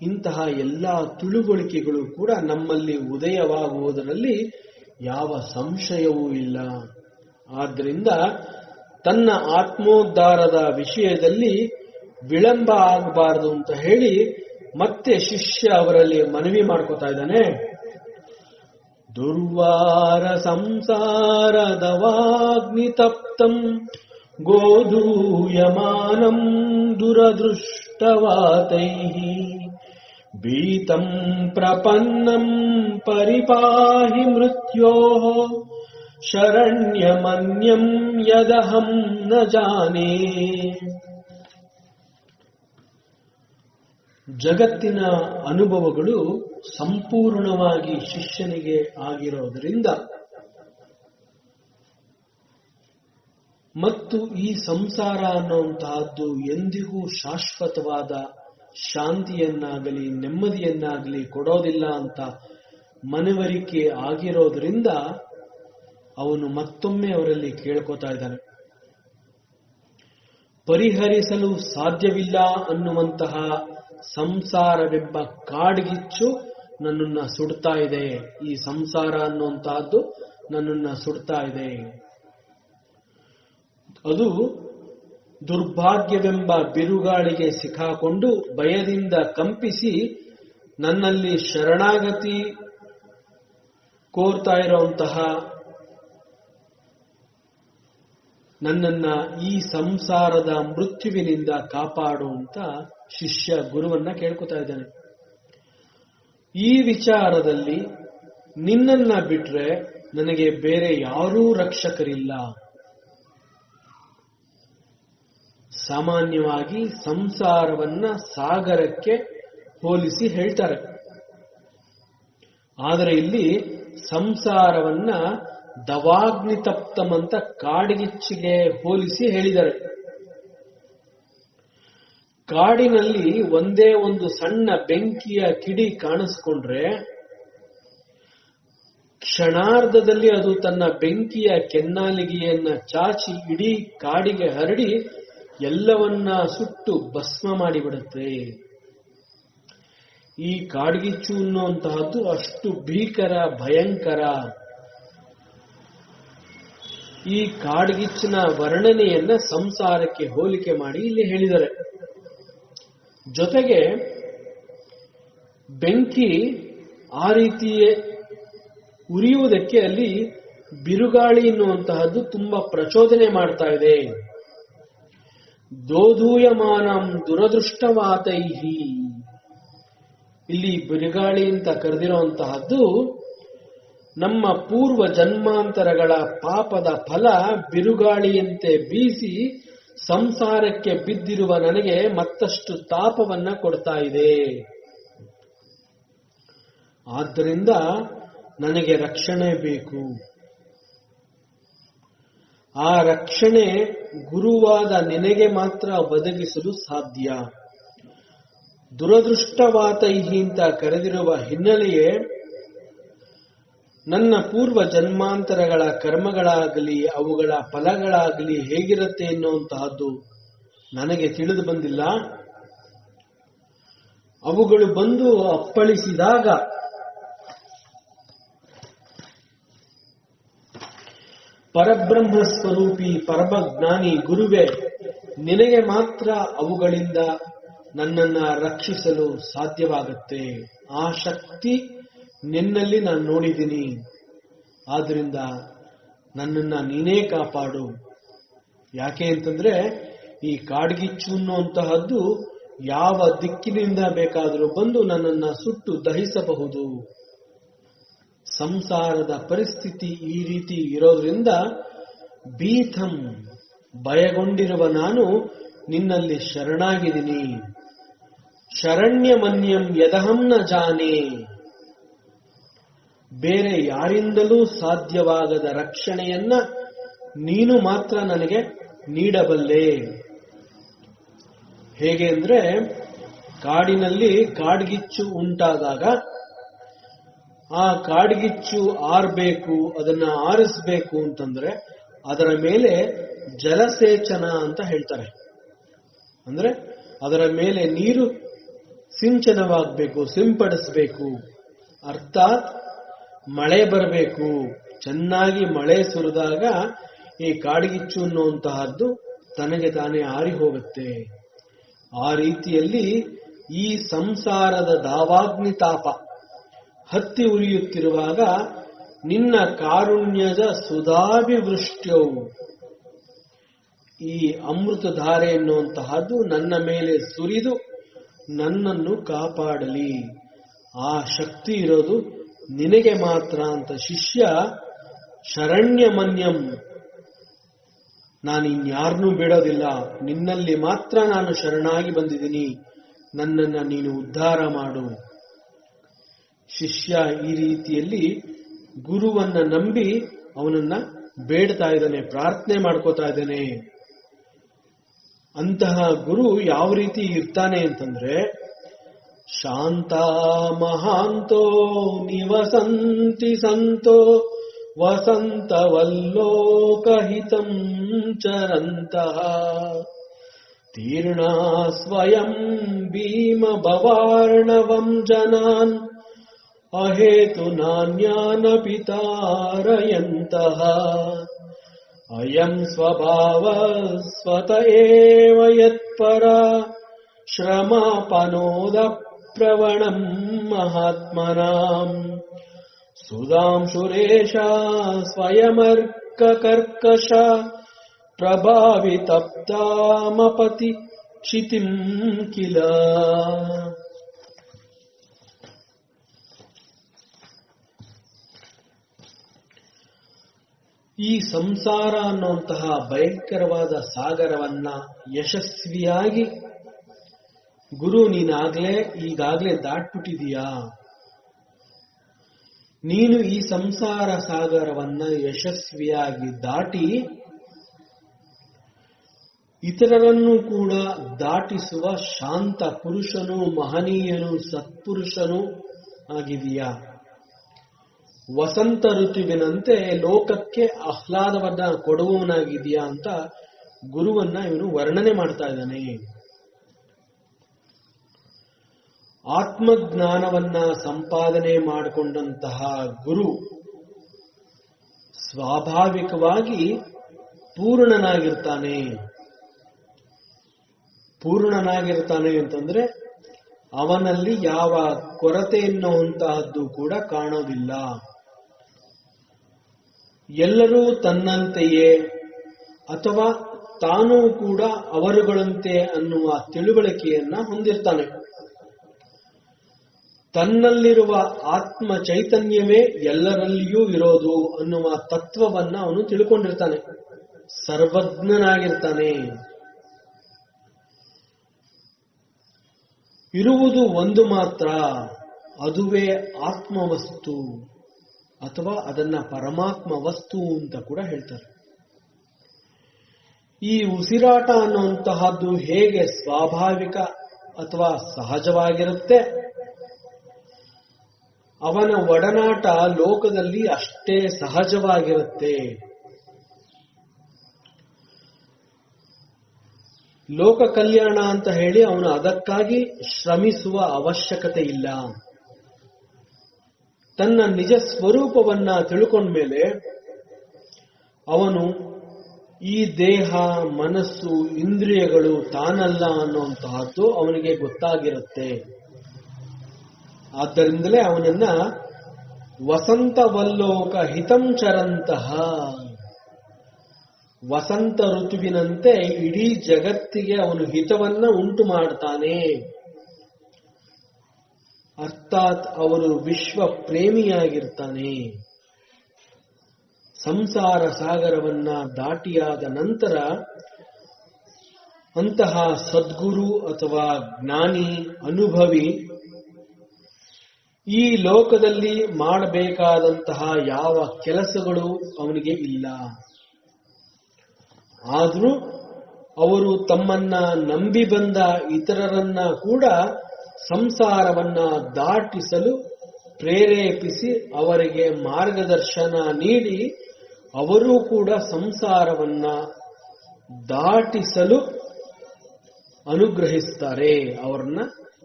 ಇಂತಹ ಎಲ್ಲ ತಿಳುವಳಿಕೆಗಳು ಕೂಡ ನಮ್ಮಲ್ಲಿ ಉದಯವಾಗುವುದರಲ್ಲಿ ಯಾವ ಸಂಶಯವೂ ಇಲ್ಲ. ಆದ್ದರಿಂದ ತನ್ನ ಆತ್ಮೋದ್ಧಾರದ ವಿಷಯದಲ್ಲಿ ವಿಳಂಬ ಆಗಬಾರದು ಅಂತ ಹೇಳಿ ಮತ್ತೆ ಶಿಷ್ಯ ಅವರಲ್ಲಿ ಮನವಿ ಮಾಡ್ಕೋತಾ ಇದ್ದಾನೆ. ದುರ್ವಾರ ಸಂಸಾರದವಾಗ್ನಿ ತಪ್ತಂ ಗೋಧೂಯಮಾನಂ ದುರದೃಷ್ಟವಾತೈಃ ಭೀತಂ ಪ್ರಪನ್ನಂ ಪರಿಪಾಹಿ ಮೃತ್ಯೋಃ ಶರಣ್ಯಮನ್ಯಂ ಯದಹಂ ನ ಜಾನೇ. ಜಗತ್ತಿನ ಅನುಭವಗಳು ಸಂಪೂರ್ಣವಾಗಿ ಶಿಷ್ಯನಿಗೆ ಆಗಿರೋದರಿಂದ ಮತ್ತು ಈ ಸಂಸಾರ ಅನ್ನುವಂತಹದ್ದು ಎಂದಿಗೂ ಶಾಶ್ವತವಾದ ಶಾಂತಿಯನ್ನಾಗಲಿ ನೆಮ್ಮದಿಯನ್ನಾಗಲಿ ಕೊಡೋದಿಲ್ಲ ಅಂತ ಮನವರಿಕೆ ಆಗಿರೋದ್ರಿಂದ ಅವನು ಮತ್ತೊಮ್ಮೆ ಅವರಲ್ಲಿ ಕೇಳ್ಕೋತಾ ಇದ್ದಾನೆ. ಪರಿಹರಿಸಲು ಸಾಧ್ಯವಿಲ್ಲ ಅನ್ನುವಂತಹ ಸಂಸಾರವೆಂಬ ಕಾಡ್ಗಿಚ್ಚು ನನ್ನನ್ನ ಸುಡ್ತಾ ಇದೆ. ಈ ಸಂಸಾರ ಅನ್ನುವಂತಹದ್ದು ನನ್ನನ್ನ ಸುಡ್ತಾ ಇದೆ. ಅದು ದುರ್ಭಾಗ್ಯವೆಂಬ ಬಿರುಗಾಳಿಗೆ ಸಿಕ್ಕಾಕೊಂಡು ಭಯದಿಂದ ಕಂಪಿಸಿ ನನ್ನಲ್ಲಿ ಶರಣಾಗತಿ ಕೋರ್ತಾ ಇರುವಂತಹ ನನ್ನನ್ನ ಈ ಸಂಸಾರದ ಮೃತ್ಯುವಿನಿಂದ ಕಾಪಾಡುವಂತ ಶಿಷ್ಯ ಗುರುವನ್ನ ಕೇಳ್ಕೊತಾ ಇದ್ದಾನೆ. ಈ ವಿಚಾರದಲ್ಲಿ ನಿನ್ನನ್ನ ಬಿಟ್ರೆ ನನಗೆ ಬೇರೆ ಯಾರೂ ರಕ್ಷಕರಿಲ್ಲ. ಸಾಮಾನ್ಯವಾಗಿ ಸಂಸಾರವನ್ನ ಸಾಗರಕ್ಕೆ ಹೋಲಿಸಿ ಹೇಳ್ತಾರೆ. ಆದರೆ ಇಲ್ಲಿ ಸಂಸಾರವನ್ನ ದವಾಗ್ನಿ ತಪ್ತಂ ಅಂತ ಕಾಡಿಗಿಚ್ಚಿಗೆ ಹೋಲಿಸಿ ಹೇಳಿದ್ದಾರೆ. ಕಾಡಿನಲ್ಲಿ ಒಂದೇ ಒಂದು ಸಣ್ಣ ಬೆಂಕಿಯ ಕಿಡಿ ಕಾಣಿಸ್ಕೊಂಡ್ರೆ ಕ್ಷಣಾರ್ಧದಲ್ಲಿ ಅದು ತನ್ನ ಬೆಂಕಿಯ ಕೆನ್ನಾಲಿಗೆಯನ್ನ ಚಾಚಿ ಇಡೀ ಕಾಡಿಗೆ ಹರಡಿ ಎಲ್ಲವನ್ನ ಸುಟ್ಟು ಭಸ್ಮ ಮಾಡಿಬಿಡುತ್ತೆ. ಈ ಕಾಡ್ಗಿಚ್ಚು ಅನ್ನುವಂತಹದ್ದು ಅಷ್ಟು ಭೀಕರ ಭಯಂಕರ. ಈ ಕಾಡ್ಗಿಚ್ಚಿನ ವರ್ಣನೆಯನ್ನ ಸಂಸಾರಕ್ಕೆ ಹೋಲಿಕೆ ಮಾಡಿ ಇಲ್ಲಿ ಹೇಳಿದ್ದಾರೆ. ಜೊತೆಗೆ ಬೆಂಕಿ ಆ ರೀತಿಯೇ ಉರಿಯುವುದಕ್ಕೆ ಅಲ್ಲಿ ಬಿರುಗಾಳಿ ಎನ್ನುವಂತಹದ್ದು ತುಂಬಾ ಪ್ರಚೋದನೆ ಮಾಡ್ತಾ ಇದೆ. ದೋಧೂಯಮಾನಂ ದುರದೃಷ್ಟವಾತೈಹಿ, ಇಲ್ಲಿ ಬಿರುಗಾಳಿ ಅಂತ ಕರೆದಿರುವಂತಹದ್ದು ನಮ್ಮ ಪೂರ್ವ ಜನ್ಮಾಂತರಗಳ ಪಾಪದ ಫಲ ಬಿರುಗಾಳಿಯಂತೆ ಬೀಸಿ ಸಂಸಾರಕ್ಕೆ ಬಿದ್ದಿರುವ ನನಗೆ ಮತ್ತಷ್ಟು ತಾಪವನ್ನ ಕೊಡ್ತಾ ಇದೆ. ಆದ್ದರಿಂದ ನನಗೆ ರಕ್ಷಣೆ ಬೇಕು. ಆ ರಕ್ಷಣೆ ಗುರುವಾದ ನಿನಗೆ ಮಾತ್ರ ಒದಗಿಸಲು ಸಾಧ್ಯ. ದುರದೃಷ್ಟವಾತೈಹಿ ಅಂತ ಕರೆದಿರುವ ಹಿನ್ನೆಲೆಯೇ ನನ್ನ ಪೂರ್ವ ಜನ್ಮಾಂತರಗಳ ಕರ್ಮಗಳಾಗಲಿ ಅವುಗಳ ಫಲಗಳಾಗಲಿ ಹೇಗಿರುತ್ತೆ ಎನ್ನುವಂತಹದ್ದು ನನಗೆ ತಿಳಿದು ಬಂದಿಲ್ಲ. ಅವುಗಳು ಬಂದು ಅಪ್ಪಳಿಸಿದಾಗ ಪರಬ್ರಹ್ಮ ಸ್ವರೂಪಿ ಪರಮಜ್ಞಾನಿ ಗುರುವೇ, ನಿನಗೆ ಮಾತ್ರ ಅವುಗಳಿಂದ ನನ್ನನ್ನ ರಕ್ಷಿಸಲು ಸಾಧ್ಯವಾಗುತ್ತೆ. ಆ ಶಕ್ತಿ ನಿನ್ನಲ್ಲಿ ನಾನು ನೋಡಿದ್ದೀನಿ. ಆದ್ರಿಂದ ನನ್ನನ್ನ ನೀನೇ ಕಾಪಾಡು. ಯಾಕೆ ಅಂತಂದ್ರೆ ಈ ಕಾಡ್ಗಿಚ್ಚು ಅನ್ನುವಂತಹದ್ದು ಯಾವ ದಿಕ್ಕಿನಿಂದ ಬೇಕಾದರೂ ಬಂದು ನನ್ನನ್ನ ಸುಟ್ಟು ದಹಿಸಬಹುದು. ಸಂಸಾರದ ಪರಿಸ್ಥಿತಿ ಈ ರೀತಿ ಇರೋದ್ರಿಂದ ಭೀತಂ ಭಯಗೊಂಡಿರುವ ನಾನು ನಿನ್ನಲ್ಲಿ ಶರಣಾಗಿದ್ದೀನಿ. ಶರಣ್ಯಮನ್ಯಂ ಯದಹಂ ನ ಜಾನೆ, ಬೇರೆ ಯಾರಿಂದಲೂ ಸಾಧ್ಯವಾಗದ ರಕ್ಷಣೆಯನ್ನ ನೀನು ಮಾತ್ರ ನನಗೆ ನೀಡಬಲ್ಲೆ. ಹೇಗೆ ಅಂದ್ರೆ, ಕಾಡಿನಲ್ಲಿ ಕಾಡ್ಗಿಚ್ಚು ಉಂಟಾದಾಗ ಆ ಕಾಡ್ಗಿಚ್ಚು ಆರ್ಬೇಕು, ಅದನ್ನ ಆರಿಸಬೇಕು ಅಂತಂದ್ರೆ ಅದರ ಮೇಲೆ ಜಲಸೇಚನ ಅಂತ ಹೇಳ್ತಾರೆ. ಅಂದ್ರೆ ಅದರ ಮೇಲೆ ನೀರು ಸಿಂಚನವಾಗಬೇಕು, ಸಿಂಪಡಿಸಬೇಕು. ಅರ್ಥಾತ್ ಮಳೆ ಬರಬೇಕು. ಚೆನ್ನಾಗಿ ಮಳೆ ಸುರಿದಾಗ ಈ ಕಾಡ್ಗಿಚ್ಚು ಅನ್ನುವಂತಹದ್ದು ತನಗೆ ತಾನೇ ಆರಿ ಹೋಗುತ್ತೆ. ಆ ರೀತಿಯಲ್ಲಿ ಈ ಸಂಸಾರದ ದಾವಾಗ್ನಿ ತಾಪ ಹತ್ತಿ ಉರಿಯುತ್ತಿರುವಾಗ ನಿನ್ನ ಕಾರುಣ್ಯದ ಸುಧಾಭಿವೃಷ್ಟ್ಯವು, ಈ ಅಮೃತಧಾರೆ ಎನ್ನುವಂತಹದ್ದು ನನ್ನ ಮೇಲೆ ಸುರಿದು ನನ್ನನ್ನು ಕಾಪಾಡಲಿ. ಆ ಶಕ್ತಿ ಇರೋದು ನಿನಗೆ ಮಾತ್ರ ಅಂತ ಶಿಷ್ಯ ಶರಣ್ಯಮನ್ಯಂ, ನಾನು ಇನ್ಯಾರನ್ನೂ ಬಿಡೋದಿಲ್ಲ, ನಿನ್ನಲ್ಲಿ ಮಾತ್ರ ನಾನು ಶರಣಾಗಿ ಬಂದಿದ್ದೀನಿ, ನನ್ನನ್ನ ನೀನು ಉದ್ಧಾರ ಮಾಡು. ಶಿಷ್ಯ ಈ ರೀತಿಯಲ್ಲಿ ಗುರುವನ್ನ ನಂಬಿ ಅವನನ್ನ ಬೇಡ್ತಾ ಇದ್ದಾನೆ, ಪ್ರಾರ್ಥನೆ ಮಾಡ್ಕೋತಾ ಇದ್ದಾನೆ. ಅಂತಹ ಗುರು ಯಾವ ರೀತಿ ಇರ್ತಾನೆ ಅಂತಂದ್ರೆ, ಶಾಂತ ಮಹಾಂತೋ ನಿವಸಂತಿ ಸಂತೋ ವಸಂತವಲ್ಲೋಕಹಿತಂ ಚರಂತಃ ತೀರ್ಣಾ ಸ್ವಯಂ ಭೀಮ ಭವಾರ್ಣವಂ ಜನಾನ್ ಅಹೇತು ನಾನ್ಯಾನಪಿ ತಾರಯಂತಃ ಅಯಂ ಸ್ವಭಾವ ಸ್ವತ ಏವ ಯತ್ಪರ ಶ್ರಮಾಪನೋದ ಪ್ರವಣಂ ಮಹಾತ್ಮನಾಂ ಸುಧಾಂಶುರೇಶ ಸ್ವಯಮರ್ಕ ಕರ್ಕಶ ಪ್ರಭಾವಿತಪ್ತಾಮಪತಿ ಕ್ಷಿತಿಂ ಕಿಲ. ಈ ಸಂಸಾರ ಅನ್ನುವಂತಹ ಭಯಂಕರವಾದ ಸಾಗರವನ್ನ ಯಶಸ್ವಿಯಾಗಿ ಗುರು ಈಗಾಗ್ಲೇ ದಾಟ್ಬಿಟ್ಟಿದೀಯಾ, ನೀನು ಈ ಸಂಸಾರ ಸಾಗರವನ್ನ ಯಶಸ್ವಿಯಾಗಿ ದಾಟಿ ಇತರರನ್ನು ಕೂಡ ದಾಟಿಸುವ ಶಾಂತ ಪುರುಷನು, ಮಹನೀಯನು, ಸತ್ಪುರುಷನು ಆಗಿದೆಯಾ. ವಸಂತ ಋತುವಿನಂತೆ ಲೋಕಕ್ಕೆ ಆಹ್ಲಾದವನ್ನ ಕೊಡುವವನಾಗಿದೆಯಾ ಅಂತ ಗುರುವನ್ನ ಇವನು ವರ್ಣನೆ ಮಾಡ್ತಾ ಇದ್ದಾನೆ. ಆತ್ಮಜ್ಞಾನವನ್ನ ಸಂಪಾದನೆ ಮಾಡಿಕೊಂಡಂತಹ ಗುರು ಸ್ವಾಭಾವಿಕವಾಗಿ ಪೂರ್ಣನಾಗಿರ್ತಾನೆ. ಪೂರ್ಣನಾಗಿರ್ತಾನೆ ಅಂತಂದ್ರೆ ಅವನಲ್ಲಿ ಯಾವ ಕೊರತೆ ಎನ್ನುವಂತಹದ್ದು ಕೂಡ ಕಾಣೋದಿಲ್ಲ. ಎಲ್ಲರೂ ತನ್ನಂತೆಯೇ ಅಥವಾ ತಾನೂ ಕೂಡ ಅವರುಗಳಂತೆ ಅನ್ನುವ ತಿಳುವಳಿಕೆಯನ್ನ ಹೊಂದಿರ್ತಾನೆ. ತನ್ನಲ್ಲಿರುವ ಆತ್ಮ ಚೈತನ್ಯವೇ ಎಲ್ಲರಲ್ಲಿಯೂ ಇರೋದು ಅನ್ನುವ ತತ್ವವನ್ನ ಅವನು ತಿಳ್ಕೊಂಡಿರ್ತಾನೆ. ಸರ್ವಜ್ಞನಾಗಿರ್ತಾನೆ. ಇರುವುದು ಒಂದು ಮಾತ್ರ, ಅದುವೇ ಆತ್ಮವಸ್ತು ಅಥವಾ ಅದನ್ನ ಪರಮಾತ್ಮ ವಸ್ತು ಅಂತ ಕೂಡ ಹೇಳ್ತಾರೆ. ಈ ಉಸಿರಾಟ ಅನ್ನುವಂತಹದ್ದು ಹೇಗೆ ಸ್ವಾಭಾವಿಕ ಅಥವಾ ಸಹಜವಾಗಿರುತ್ತೆ, ಅವನ ಒಡನಾಟ ಲೋಕದಲ್ಲಿ ಅಷ್ಟೇ ಸಹಜವಾಗಿರುತ್ತೆ. ಲೋಕ ಕಲ್ಯಾಣ ಅಂತ ಹೇಳಿ ಅವನು ಅದಕ್ಕಾಗಿ ಶ್ರಮಿಸುವ ಅವಶ್ಯಕತೆ ಇಲ್ಲ. ತನ್ನ ನಿಜ ಸ್ವರೂಪವನ್ನ ತಿಳ್ಕೊಂಡ್ಮೇಲೆ ಅವನು ಈ ದೇಹ, ಮನಸ್ಸು, ಇಂದ್ರಿಯಗಳು ತಾನಲ್ಲ ಅನ್ನುವಂತಹದ್ದು ಅವನಿಗೆ ಗೊತ್ತಾಗಿರುತ್ತೆ. ಆದ್ದರಿಂದಲೇ ಅವನನ್ನ ವಸಂತವಲ್ಲೋಕ ಹಿತಂ ಚರಂತಹ, ವಸಂತ ಋತುವಿನಂತೆ ಇಡೀ ಜಗತ್ತಿಗೆ ಅವನು ಹಿತವನ್ನ ಉಂಟು ಮಾಡ್ತಾನೆ. ಅರ್ಥಾತ್ ಅವನು ವಿಶ್ವ ಪ್ರೇಮಿಯಾಗಿರ್ತಾನೆ. ಸಂಸಾರ ಸಾಗರವನ್ನ ದಾಟಿಯಾದ ನಂತರ ಅಂತಹ ಸದ್ಗುರು ಅಥವಾ ಜ್ಞಾನಿ ಅನುಭವಿ ಈ ಲೋಕದಲ್ಲಿ ಮಾಡಬೇಕಾದಂತಹ ಯಾವ ಕೆಲಸಗಳು ಅವನಿಗೆ ಇಲ್ಲ. ಆದರೂ ಅವರು ತಮ್ಮನ್ನ ನಂಬಿ ಬಂದ ಇತರರನ್ನ ಕೂಡ ಸಂಸಾರವನ್ನ ದಾಟಿಸಲು ಪ್ರೇರೇಪಿಸಿ ಅವರಿಗೆ ಮಾರ್ಗದರ್ಶನ ನೀಡಿ ಅವರೂ ಕೂಡ ಸಂಸಾರವನ್ನ ದಾಟಿಸಲು ಅನುಗ್ರಹಿಸ್ತಾರೆ. ಅವರನ್ನ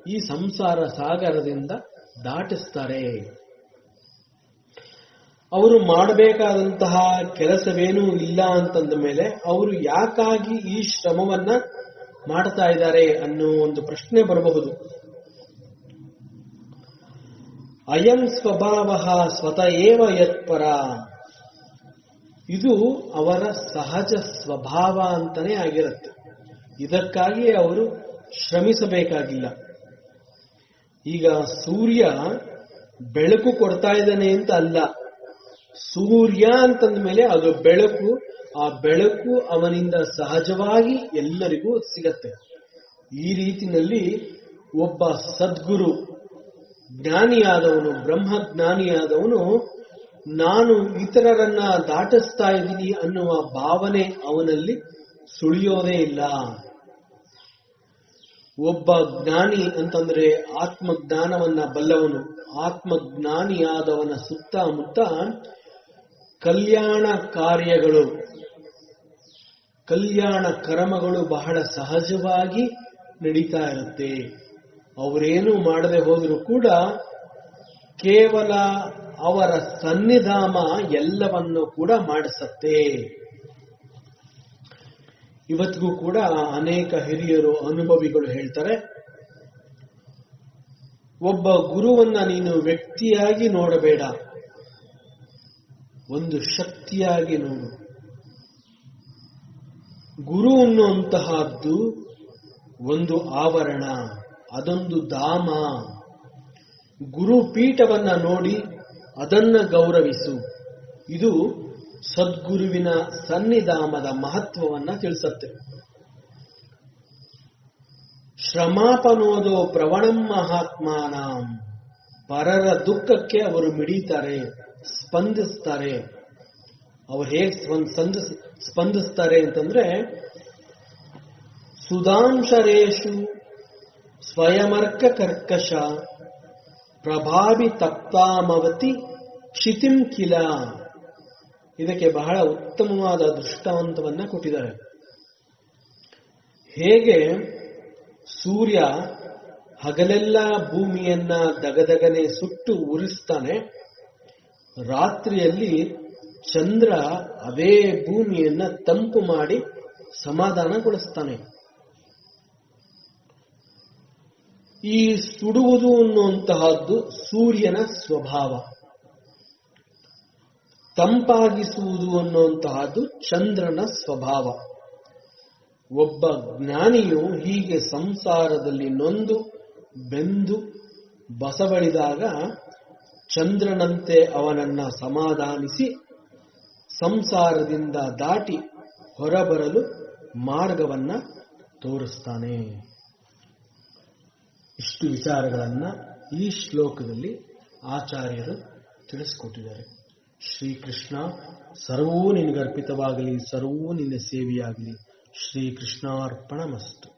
ಈ ಸಂಸಾರ ಸಾಗರದಿಂದ ದಾಟಿಸ್ತಾರೆ. ಅವರು ಮಾಡಬೇಕಾದಂತಹ ಕೆಲಸವೇನೂ ಇಲ್ಲ ಅಂತಂದ ಮೇಲೆ ಅವರು ಯಾಕಾಗಿ ಈ ಶ್ರಮವನ್ನ ಮಾಡ್ತಾ ಇದ್ದಾರೆ ಅನ್ನೋ ಒಂದು ಪ್ರಶ್ನೆ ಬರಬಹುದು. ಅಯಂ ಸ್ವಭಾವ ಸ್ವತಃ ಏವ ಯತ್ಪರ, ಇದು ಅವರ ಸಹಜ ಸ್ವಭಾವ ಅಂತಾನೆ ಆಗಿರುತ್ತೆ. ಇದಕ್ಕಾಗಿ ಅವರು ಶ್ರಮಿಸಬೇಕಾಗಿಲ್ಲ. ಈಗ ಸೂರ್ಯ ಬೆಳಕು ಕೊಡ್ತಾ ಇದ್ದಾನೆ ಅಂತ ಅಲ್ಲ, ಸೂರ್ಯ ಅಂತಂದ ಮೇಲೆ ಅದು ಬೆಳಕು. ಆ ಬೆಳಕು ಅವನಿಂದ ಸಹಜವಾಗಿ ಎಲ್ಲರಿಗೂ ಸಿಗತ್ತೆ. ಈ ರೀತಿನಲ್ಲಿ ಒಬ್ಬ ಸದ್ಗುರು ಜ್ಞಾನಿಯಾದವನು, ಬ್ರಹ್ಮಜ್ಞಾನಿಯಾದವನು, ನಾನು ಇತರರನ್ನ ದಾಟಿಸ್ತಾ ಇದ್ದೀನಿ ಅನ್ನುವ ಭಾವನೆ ಅವನಲ್ಲಿ ಸುಳಿಯೋದೇ ಇಲ್ಲ. ಒಬ್ಬ ಜ್ಞಾನಿ ಅಂತಂದ್ರೆ ಆತ್ಮಜ್ಞಾನವನ್ನ ಬಲ್ಲವನು. ಆತ್ಮಜ್ಞಾನಿಯಾದವನ ಸುತ್ತಮುತ್ತ ಕಲ್ಯಾಣ ಕಾರ್ಯಗಳು, ಕಲ್ಯಾಣ ಕರ್ಮಗಳು ಬಹಳ ಸಹಜವಾಗಿ ನಡೀತಾ ಇರುತ್ತೆ. ಅವರೇನು ಮಾಡದೆ ಹೋದರೂ ಕೂಡ ಕೇವಲ ಅವರ ಸನ್ನಿಧಾನ ಎಲ್ಲವನ್ನು ಕೂಡ ಮಾಡಿಸತ್ತೆ. ಇವತ್ತಿಗೂ ಕೂಡ ಅನೇಕ ಹಿರಿಯರು, ಅನುಭವಿಗಳು ಹೇಳ್ತಾರೆ, ಒಬ್ಬ ಗುರುವನ್ನ ನೀನು ವ್ಯಕ್ತಿಯಾಗಿ ನೋಡಬೇಡ, ಒಂದು ಶಕ್ತಿಯಾಗಿ ನೋಡು. ಗುರು ಅನ್ನುವಂತಹದ್ದು ಒಂದು ಆವರಣ, ಅದೊಂದು ಧಾಮ. ಗುರುಪೀಠವನ್ನ ನೋಡಿ ಅದನ್ನ ಗೌರವಿಸು. ಇದು ಸದ್ಗುರುವಿನ ಸನ್ನಿಧಾನದ ಮಹತ್ವವನ್ನ ತಿಳಿಸುತ್ತೆ. ಶ್ರಮಾಪನೋದೋ ಪ್ರವಣಂ ಮಹಾತ್ಮಾನಾಂ, ಪರರ ದುಃಖಕ್ಕೆ ಅವರು ಮಿಡಿತಾರೆ, ಸ್ಪಂದಿಸ್ತಾರೆ. ಅವ್ರು ಹೇಗೆ ಸ್ಪಂದಿಸ್ತಾರೆ ಅಂತಂದ್ರೆ, ಸುಧಾಂಶರೇಶು ಸ್ವಯಮರ್ಕ ಕರ್ಕಶ ಪ್ರಭಾವಿ ತಪ್ತಾಮವತಿ ಕ್ಷಿತಿಂ ಕಿಲ. ಇದಕ್ಕೆ ಬಹಳ ಉತ್ತಮವಾದ ದೃಷ್ಟಾಂತವನ್ನ ಕೊಟ್ಟಿದ್ದಾರೆ. ಹೇಗೆ ಸೂರ್ಯ ಹಗಲೆಲ್ಲ ಭೂಮಿಯನ್ನ ದಗದಗನೆ ಸುಟ್ಟು ಉರಿಸ್ತಾನೆ, ರಾತ್ರಿಯಲ್ಲಿ ಚಂದ್ರ ಅದೇ ಭೂಮಿಯನ್ನ ತಂಪು ಮಾಡಿ ಸಮಾಧಾನಗೊಳಿಸ್ತಾನೆ. ಈ ಸುಡುವುದು ಅನ್ನುವಂತಹದ್ದು ಸೂರ್ಯನ ಸ್ವಭಾವ, ತಂಪಾಗಿಸುವುದು ಅನ್ನುವಂತಹದ್ದು ಚಂದ್ರನ ಸ್ವಭಾವ. ಒಬ್ಬ ಜ್ಞಾನಿಯು ಹೀಗೆ ಸಂಸಾರದಲ್ಲಿ ನೊಂದು ಬೆಂದು ಬಸವಳಿದಾಗ ಚಂದ್ರನಂತೆ ಅವನನ್ನ ಸಮಾಧಾನಿಸಿ ಸಂಸಾರದಿಂದ ದಾಟಿ ಹೊರಬರಲು ಮಾರ್ಗವನ್ನ ತೋರಿಸ್ತಾನೆ. ಇಷ್ಟು ವಿಚಾರಗಳನ್ನ ಈ ಶ್ಲೋಕದಲ್ಲಿ ಆಚಾರ್ಯರು ತಿಳಿಸಿಕೊಟ್ಟಿದ್ದಾರೆ. ಶ್ರೀಕೃಷ್ಣ, ಸರ್ವೂ ನಿನಗರ್ಪಿತವಾಗಲಿ, ಸರ್ವೂ ನಿನ್ನ ಸೇವೆಯಾಗಲಿ. ಶ್ರೀಕೃಷ್ಣಾರ್ಪಣಮಸ್ತು.